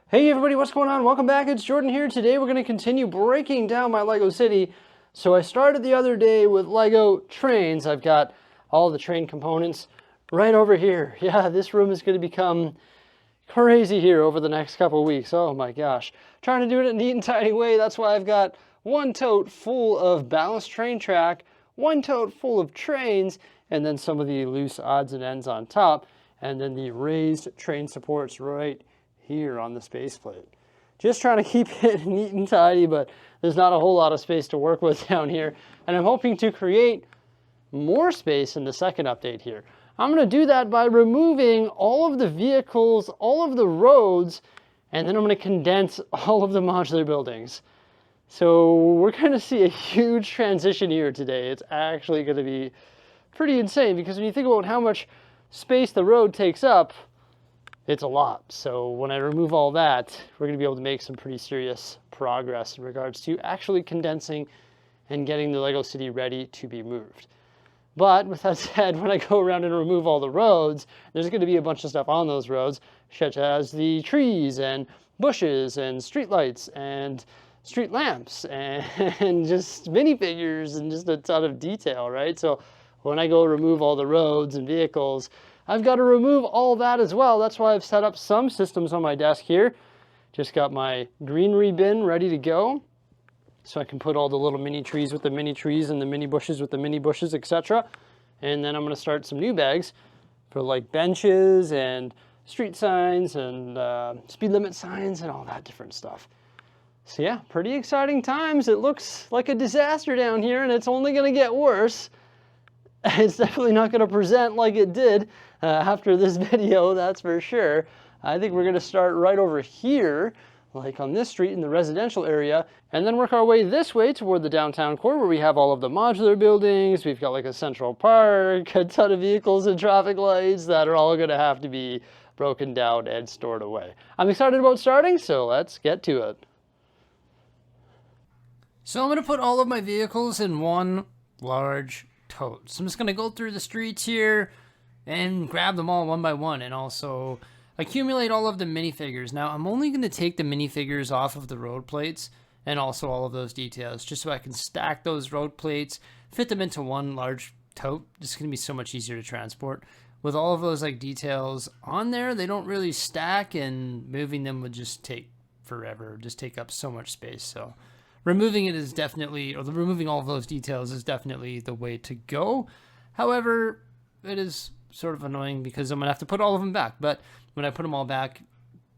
Hey everybody, what's going on? Welcome back, it's Jordan here. Today we're going to continue breaking down my Lego city. So I started the other day with Lego trains. I've got all the train components right over here. Yeah, this room is going to become crazy here over the next couple weeks. Oh my gosh. Trying to do it in a neat and tidy way. That's why I've got one tote full of balanced train track, one tote full of trains, and then some of the loose odds and ends on top, and then the raised train supports right here on the space plate. Just trying to keep it neat and tidy, but there's not a whole lot of space to work with down here. And I'm hoping to create more space in the second update here. I'm going to do that by removing all of the vehicles, all of the roads, and then I'm going to condense all of the modular buildings. So we're going to see a huge transition here today. It's actually going to be pretty insane because when you think about how much space the road takes up, it's a lot. So when I remove all that, we're going to be able to make some pretty serious progress in regards to actually condensing and getting the Lego city ready to be moved. But with that said, when I go around and remove all the roads, there's going to be a bunch of stuff on those roads, such as the trees and bushes and street lights and street lamps and just minifigures and just a ton of detail, right? So when I go remove all the roads and vehicles, I've got to remove all that as well. That's why I've set up some systems on my desk here. Just got my greenery bin ready to go, so I can put all the little mini trees with the mini trees and the mini bushes with the mini bushes, etc. And then I'm going to start some new bags for like benches and street signs and speed limit signs and all that different stuff. So yeah, pretty exciting times. It looks like a disaster down here and it's only going to get worse. It's definitely not going to present like it did after this video, that's for sure. I think we're going to start right over here, like on this street in the residential area, and then work our way this way toward the downtown core where we have all of the modular buildings. We've got like a central park, a ton of vehicles and traffic lights that are all going to have to be broken down and stored away. I'm excited about starting, so let's get to it. So I'm going to put all of my vehicles in one large tote. So I'm just going to go through the streets here and grab them all one by one and also accumulate all of the minifigures. Now I'm only going to take the minifigures off of the road plates and also all of those details just so I can stack those road plates, fit them into one large tote. It's going to be so much easier to transport. With all of those like details on there, they don't really stack and moving them would just take forever, just take up so much space. So removing it is definitely, or removing all of those details is definitely the way to go. However, it is sort of annoying because I'm going to have to put all of them back. But when I put them all back,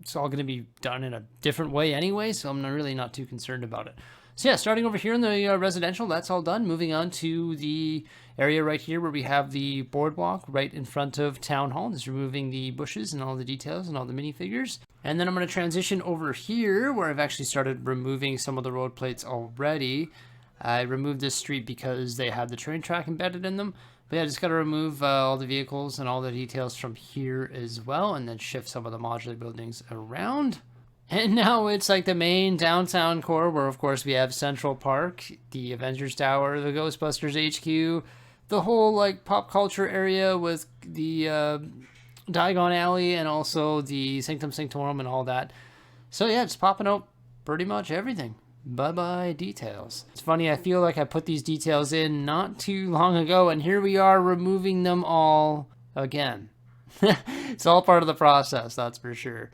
it's all going to be done in a different way anyway, so I'm really not too concerned about it. So yeah, starting over here in the residential, that's all done. Moving on to the area right here where we have the boardwalk right in front of Town Hall. Just removing the bushes and all the details and all the minifigures. And then I'm going to transition over here where I've actually started removing some of the road plates already. I removed this street because they had the train track embedded in them. But yeah, I just got to remove all the vehicles and all the details from here as well, and then shift some of the modular buildings around. And now it's like the main downtown core where, of course, we have Central Park, the Avengers Tower, the Ghostbusters HQ, the whole like pop culture area with the Diagon Alley and also the Sanctum Sanctorum and all that. So yeah, just popping out pretty much everything. Bye-bye details. It's funny, I feel like I put these details in not too long ago, and here we are removing them all again. It's all part of the process, that's for sure.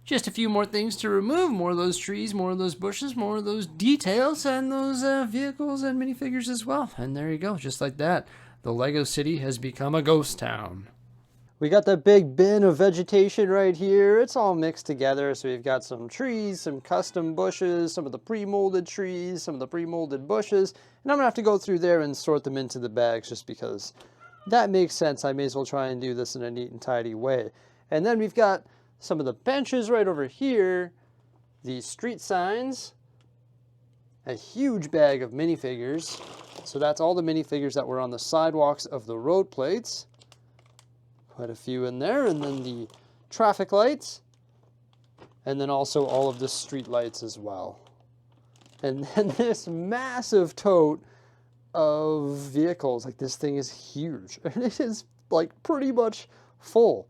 Just a few more things to remove, more of those trees, more of those bushes, more of those details, and those vehicles and minifigures as well. And there you go, just like that. The Lego City has become a ghost town. We got that big bin of vegetation right here. It's all mixed together. So we've got some trees, some custom bushes, some of the pre-molded trees, some of the pre-molded bushes. And I'm gonna have to go through there and sort them into the bags just because that makes sense. I may as well try and do this in a neat and tidy way. And then we've got some of the benches right over here, the street signs, a huge bag of minifigures. So that's all the minifigures that were on the sidewalks of the road plates. Quite a few in there, and then the traffic lights, and then also all of the street lights as well. And then this massive tote of vehicles. Like, this thing is huge, and it is like pretty much full.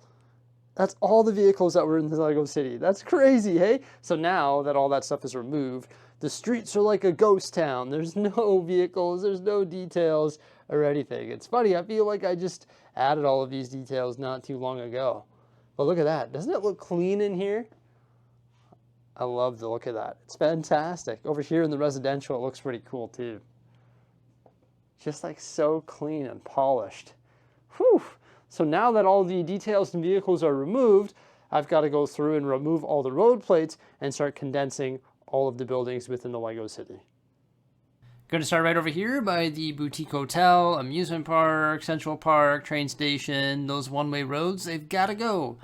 That's all the vehicles that were in the Lego City. That's crazy, hey? So now that all that stuff is removed, the streets are like a ghost town. There's no vehicles, there's no details or anything. It's funny, I feel like I just added all of these details not too long ago. But look at that. Doesn't it look clean in here? I love the look of that. It's fantastic. Over here in the residential, it looks pretty cool too. Just like so clean and polished. Whew. So now that all the details and vehicles are removed, I've got to go through and remove all the road plates and start condensing all of the buildings within the Lego City. Going to start right over here by the boutique hotel, amusement park, central park, train station, those one-way roads, they've got to go.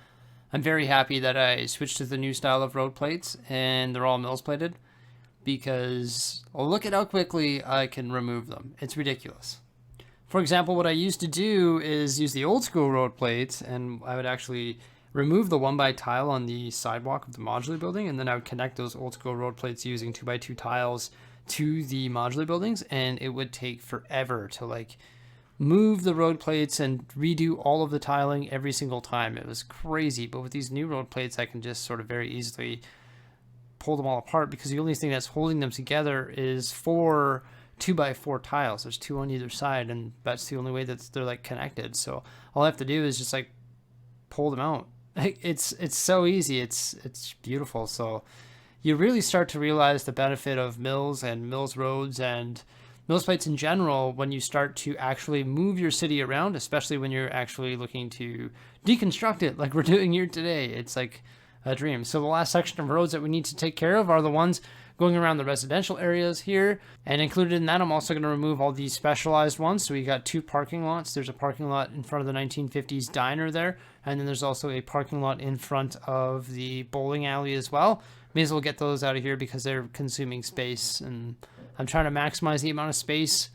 I'm very happy that I switched to the new style of road plates and they're all mills plated because look at how quickly I can remove them. It's ridiculous. For example, what I used to do is use the old school road plates, and I would actually remove the 1x tile on the sidewalk of the modular building, and then I would connect those old school road plates using 2x2 tiles to the modular buildings, and it would take forever to like move the road plates and redo all of the tiling every single time. It was crazy, but with these new road plates, I can just sort of very easily pull them all apart because the only thing that's holding them together is 4 2x4 tiles. There's 2 on either side, and that's the only way that they're like connected. So all I have to do is just like pull them out. It's so easy. It's beautiful. So you really start to realize the benefit of mills and mills roads and mills plates in general when you start to actually move your city around, especially when you're actually looking to deconstruct it like we're doing here today. It's like a dream. So the last section of roads that we need to take care of are the ones going around the residential areas here, and included in that I'm also going to remove all these specialized ones. So we got 2 parking lots. There's a parking lot in front of the 1950s diner there, and then there's also a parking lot in front of the bowling alley as well. May as well get those out of here because they're consuming space, and I'm trying to maximize the amount of space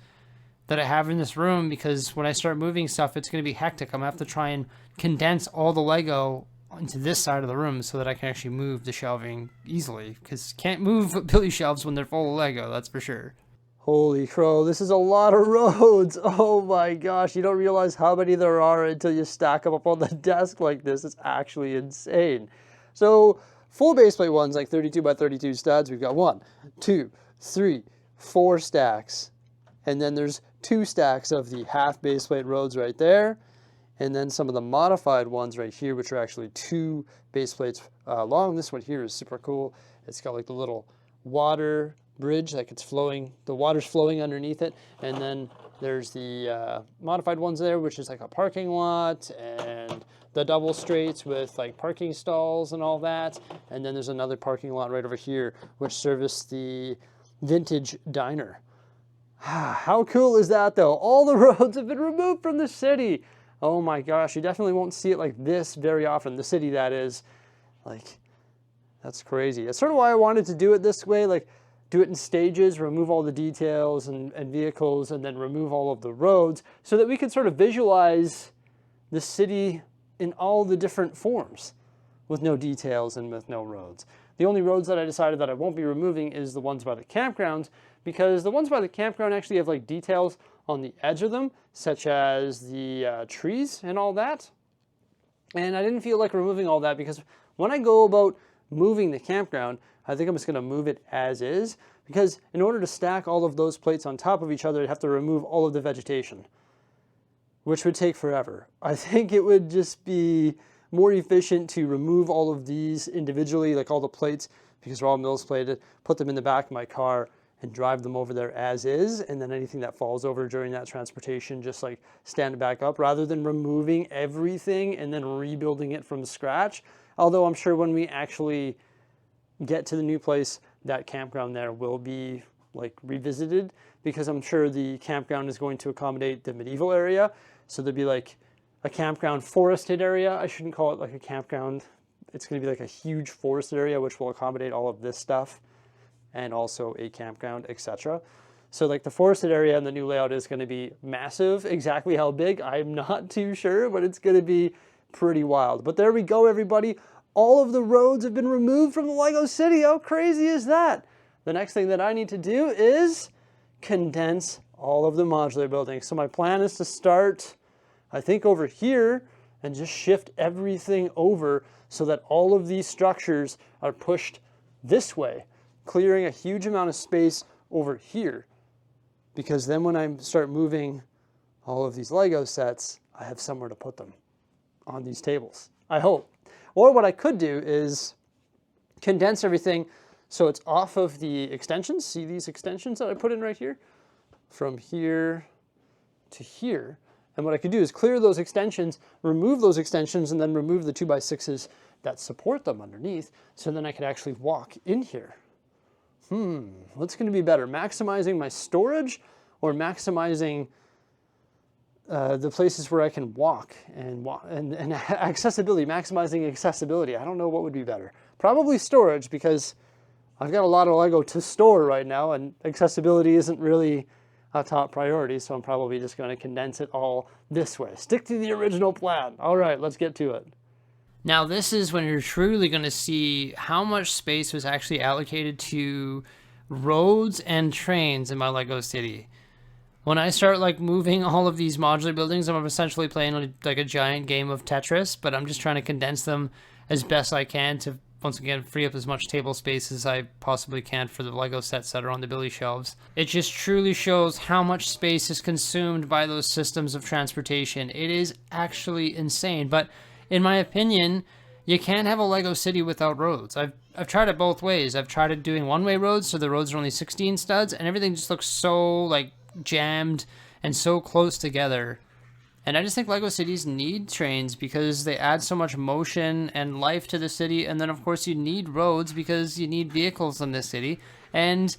that I have in this room because when I start moving stuff, it's going to be hectic. I'm going to have to try and condense all the Lego into this side of the room so that I can actually move the shelving easily, because can't move Billy shelves when they're full of Lego, that's for sure. Holy crow, this is a lot of roads. Oh my gosh, you don't realize how many there are until you stack them up on the desk like this. It's actually insane. So full baseplate ones like 32x32 studs, we've got 1, 2, 3, 4 stacks. And then there's 2 stacks of the half baseplate roads right there. And then some of the modified ones right here, which are actually 2 base plates long. This one here is super cool. It's got like the little water bridge, like it's flowing, the water's flowing underneath it. And then there's the modified ones there, which is like a parking lot, and the double straights with like parking stalls and all that. And then there's another parking lot right over here, which service the vintage diner. How cool is that though? All the roads have been removed from the city. Oh my gosh, you definitely won't see it like this very often. The city, that is. Like, that's crazy. That's sort of why I wanted to do it this way, like do it in stages, remove all the details and vehicles, and then remove all of the roads so that we could sort of visualize the city in all the different forms with no details and with no roads. The only roads that I decided that I won't be removing is the ones by the campgrounds, because the ones by the campground actually have like details on the edge of them, such as the trees and all that. And I didn't feel like removing all that because when I go about moving the campground, I think I'm just going to move it as is, because in order to stack all of those plates on top of each other, I'd have to remove all of the vegetation, which would take forever. I think it would just be more efficient to remove all of these individually, like all the plates, because they're all mills plated, put them in the back of my car, and drive them over there as is, and then anything that falls over during that transportation, just like stand it back up, rather than removing everything and then rebuilding it from scratch. Although I'm sure when we actually get to the new place, that campground there will be like revisited, because I'm sure the campground is going to accommodate the medieval area. So there'd be like a campground forested area. I shouldn't call it like a campground. It's going to be like a huge forested area, which will accommodate all of this stuff, and also a campground, etc. So like the forested area and the new layout is going to be massive. Exactly how big, I'm not too sure, but it's going to be pretty wild. But there we go, everybody. All of the roads have been removed from the Lego City. How crazy is that? The next thing that I need to do is condense all of the modular buildings. So my plan is to start, I think over here, and just shift everything over so that all of these structures are pushed this way, clearing a huge amount of space over here. Because then when I start moving all of these Lego sets, I have somewhere to put them on these tables, I hope. Or what I could do is condense everything so it's off of the extensions. See these extensions that I put in right here? From here to here. And what I could do is clear those extensions, remove those extensions, and then remove the 2x6s that support them underneath, so then I could actually walk in here. What's going to be better, maximizing my storage or maximizing the places where I can walk and accessibility, maximizing accessibility? I don't know what would be better. Probably storage, because I've got a lot of Lego to store right now, and accessibility isn't really a top priority, so I'm probably just going to condense it all this way. Stick to the original plan. All right, let's get to it. Now this is when you're truly going to see how much space was actually allocated to roads and trains in my Lego city. When I start like moving all of these modular buildings, I'm essentially playing like a giant game of Tetris, but I'm just trying to condense them as best I can to, once again, free up as much table space as I possibly can for the Lego sets that are on the Billy shelves. It just truly shows how much space is consumed by those systems of transportation. It is actually insane, but in my opinion, you can't have a Lego city without roads. I've tried it both ways. I've tried it doing one-way roads, so the roads are only 16 studs, and everything just looks so like jammed and so close together. And I just think Lego cities need trains because they add so much motion and life to the city. And then of course you need roads because you need vehicles in this city. And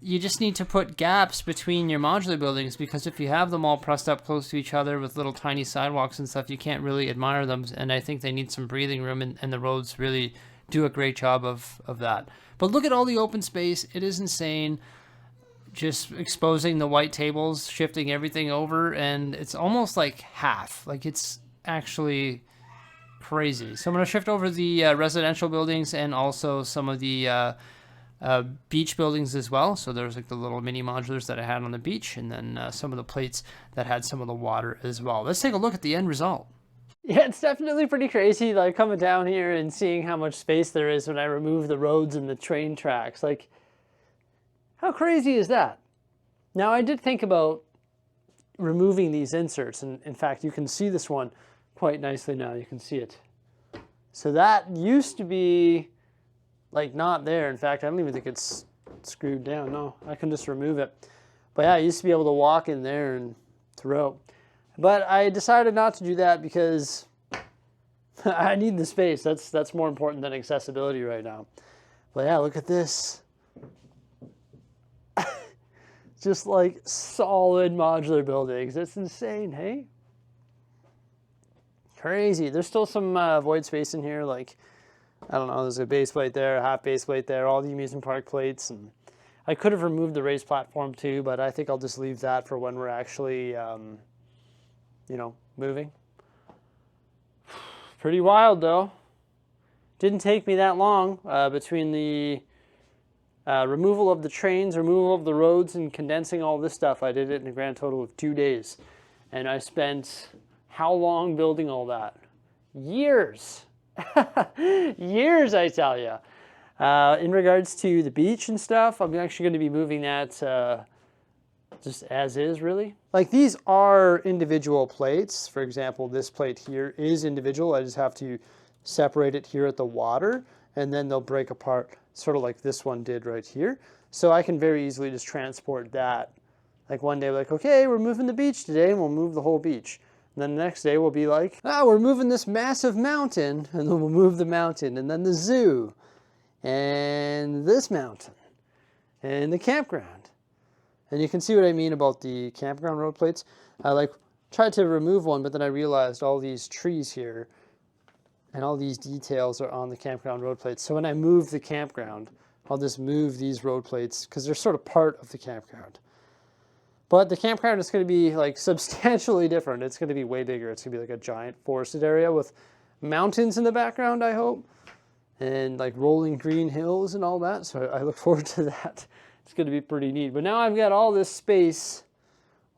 you just need to put gaps between your modular buildings, because if you have them all pressed up close to each other with little tiny sidewalks and stuff, you can't really admire them. And I think they need some breathing room, and the roads really do a great job of that. But look at all the open space. It is insane. Just exposing the white tables, shifting everything over, and it's almost like half. Like, it's actually crazy. So I'm going to shift over the residential buildings and also some of the beach buildings as well. So there's like the little mini modulars that I had on the beach, and then some of the plates that had some of the water as well. Let's take a look at the end result. Yeah, it's definitely pretty crazy, like coming down here and seeing how much space there is when I remove the roads and the train tracks. Like, how crazy is that? Now, I did think about removing these inserts, and in fact, you can see this one quite nicely now. You can see it. So that used to be like not there. In fact, I don't even think it's screwed down. No, I can just remove it. But yeah, I used to be able to walk in there and throw. But I decided not to do that because I need the space. That's more important than accessibility right now. But yeah, look at this. Just like solid modular buildings. It's insane, hey? Crazy. There's still some void space in here. Like, I don't know, there's a base plate there, a half base plate there, all the amusement park plates. And I could have removed the raised platform too, but I think I'll just leave that for when we're actually, you know, moving. Pretty wild though. Didn't take me that long between the removal of the trains, removal of the roads, and condensing all this stuff. I did it in a grand total of 2 days. And I spent how long building all that? Years. Years, I tell you. In regards to the beach and stuff, I'm actually going to be moving that just as is, really. Like, these are individual plates. For example, this plate here is individual. I just have to separate it here at the water, and then they'll break apart, sort of like this one did right here. So I can very easily just transport that. Like, one day, like, okay, we're moving the beach today, and we'll move the whole beach. And then the next day we'll be like, we're moving this massive mountain, and then we'll move the mountain, and then the zoo, and this mountain, and the campground. And you can see what I mean about the campground road plates. I like tried to remove one, but then I realized all these trees here and all these details are on the campground road plates. So when I move the campground, I'll just move these road plates because they're sort of part of the campground. But the campground is going to be like substantially different. It's going to be way bigger. It's going to be like a giant forested area with mountains in the background, I hope, and like rolling green hills and all that. So I look forward to that. It's going to be pretty neat. But now I've got all this space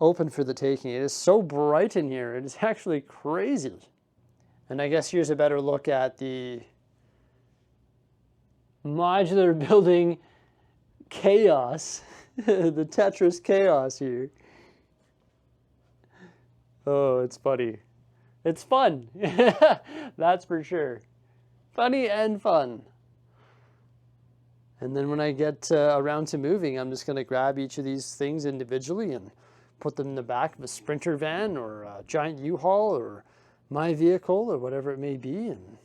open for the taking. It is so bright in here. It is actually crazy. And I guess here's a better look at the modular building chaos, the Tetris chaos here. Oh, it's funny. It's fun. That's for sure. Funny and fun. And then when I get around to moving, I'm just going to grab each of these things individually and put them in the back of a Sprinter van or a giant U-Haul or my vehicle or whatever it may be and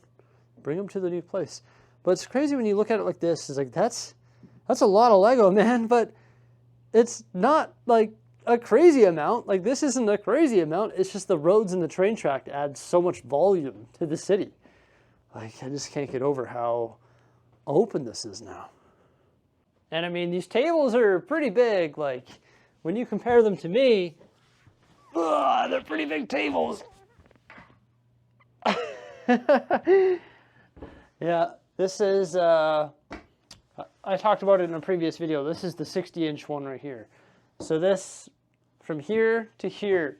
bring them to the new place. But it's crazy when you look at it like this. It's like, that's a lot of Lego, man, but it's not like a crazy amount. Like, this isn't a crazy amount. It's just the roads and the train track add so much volume to the city. Like, I just can't get over how open this is now. And I mean, these tables are pretty big. Like, when you compare them to me, they're pretty big tables. Yeah, this is, I talked about it in a previous video. This is the 60-inch one right here. So this, from here to here,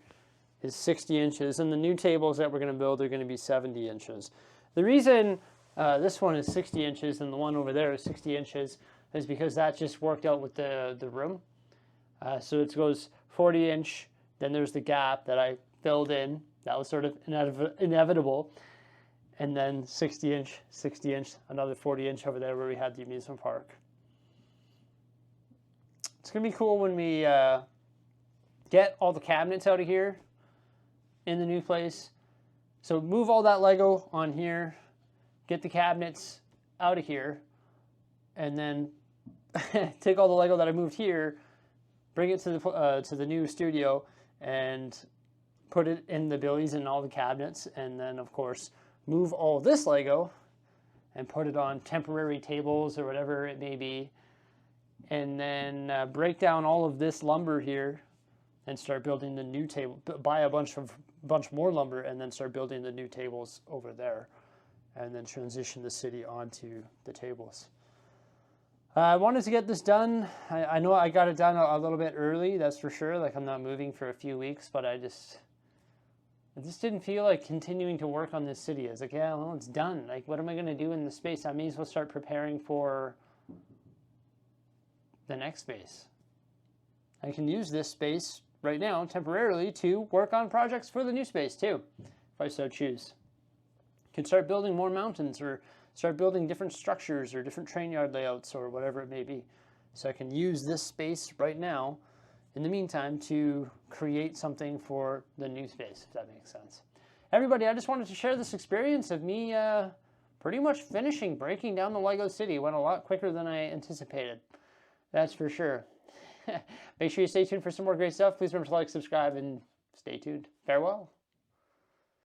is 60 inches. And the new tables that we're going to build are going to be 70 inches. The reason this one is 60 inches and the one over there is 60 inches is because that just worked out with the room. So it goes 40-inch, then there's the gap that I filled in. That was sort of inevitable. And then 60-inch, 60-inch, another 40-inch over there where we had the amusement park. It's going to be cool when we get all the cabinets out of here in the new place. So move all that Lego on here, get the cabinets out of here, and then take all the Lego that I moved here, bring it to the new studio, and put it in the billies and all the cabinets, and then of course move all this Lego and put it on temporary tables or whatever it may be, and then break down all of this lumber here and start building the new table. Buy a bunch more lumber and then start building the new tables over there, and then transition the city onto the tables. I wanted to get this done. I know I got it done a little bit early, that's for sure. Like, I'm not moving for a few weeks, but I just didn't feel like continuing to work on this city. I was like, yeah, well, it's done. Like, what am I going to do in the space? I may as well start preparing for the next space. I can use this space right now temporarily to work on projects for the new space too, if I so choose. Can start building more mountains or start building different structures or different train yard layouts or whatever it may be. So I can use this space right now in the meantime to create something for the new space, if that makes sense. Everybody, I just wanted to share this experience of me pretty much breaking down the Lego city. It went a lot quicker than I anticipated. That's for sure. Make sure you stay tuned for some more great stuff. Please remember to like, subscribe, and stay tuned. Farewell.